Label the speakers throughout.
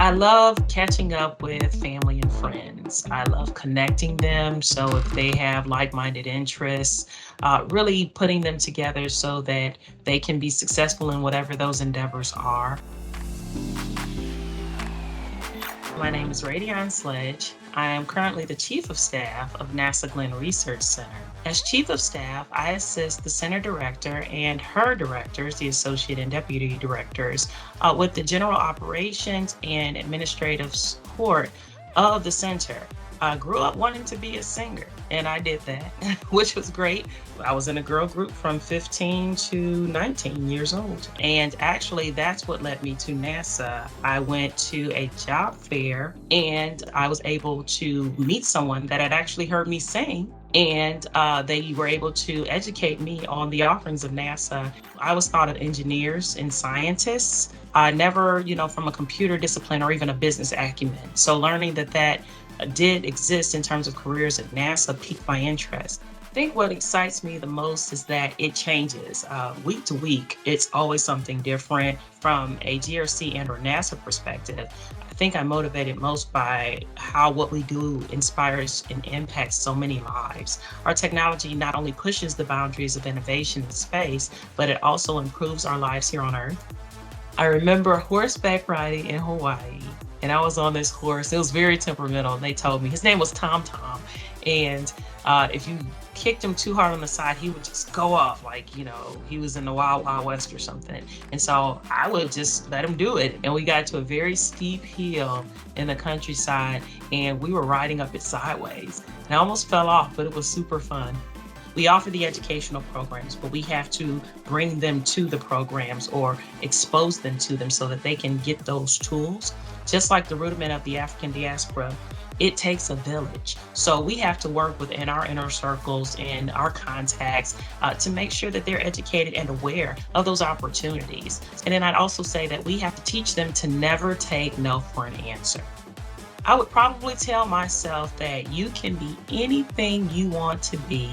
Speaker 1: I love catching up with family and friends. I love connecting them. So if they have like-minded interests, really putting them together so that they can be successful in whatever those endeavors are. My name is Radion Sledge. I am currently the Chief of Staff of NASA Glenn Research Center. As Chief of Staff, I assist the Center Director and her directors, the Associate and Deputy Directors, with the general operations and administrative support of the center. I grew up wanting to be a singer, and I did that, which was great. I was in a girl group from 15 to 19 years old. And actually, that's what led me to NASA. I went to a job fair and I was able to meet someone that had actually heard me sing. And they were able to educate me on the offerings of NASA. I was taught of engineers and scientists, never, from a computer discipline or even a business acumen. So learning that did exist in terms of careers at NASA piqued my interest. I think what excites me the most is that it changes week to week. It's always something different from a GRC and or NASA perspective. I think I'm motivated most by how what we do inspires and impacts so many lives. Our technology not only pushes the boundaries of innovation in space, but it also improves our lives here on Earth. I remember horseback riding in Hawaii, and I was on this horse. It was very temperamental, and they told me his name was Tom Tom, and if you kicked him too hard on the side, he would just go off like, he was in the Wild Wild West or something. And so I would just let him do it. And we got to a very steep hill in the countryside, and we were riding up it sideways. And I almost fell off, but it was super fun. We offer the educational programs, but we have to bring them to the programs or expose them to them so that they can get those tools. Just like the rudiment of the African diaspora, it takes a village. So we have to work within our inner circles and our contacts to make sure that they're educated and aware of those opportunities. And then I'd also say that we have to teach them to never take no for an answer. I would probably tell myself that you can be anything you want to be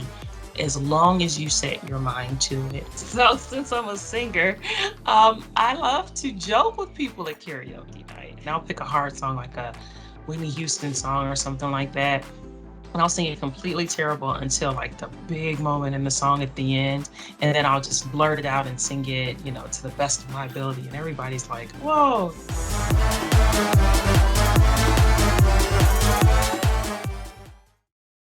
Speaker 1: as long as you set your mind to it. So since I'm a singer, I love to joke with people at karaoke night. And I'll pick a hard song like a Whitney Houston song or something like that. And I'll sing it completely terrible until like the big moment in the song at the end. And then I'll just blurt it out and sing it, to the best of my ability. And everybody's like, whoa.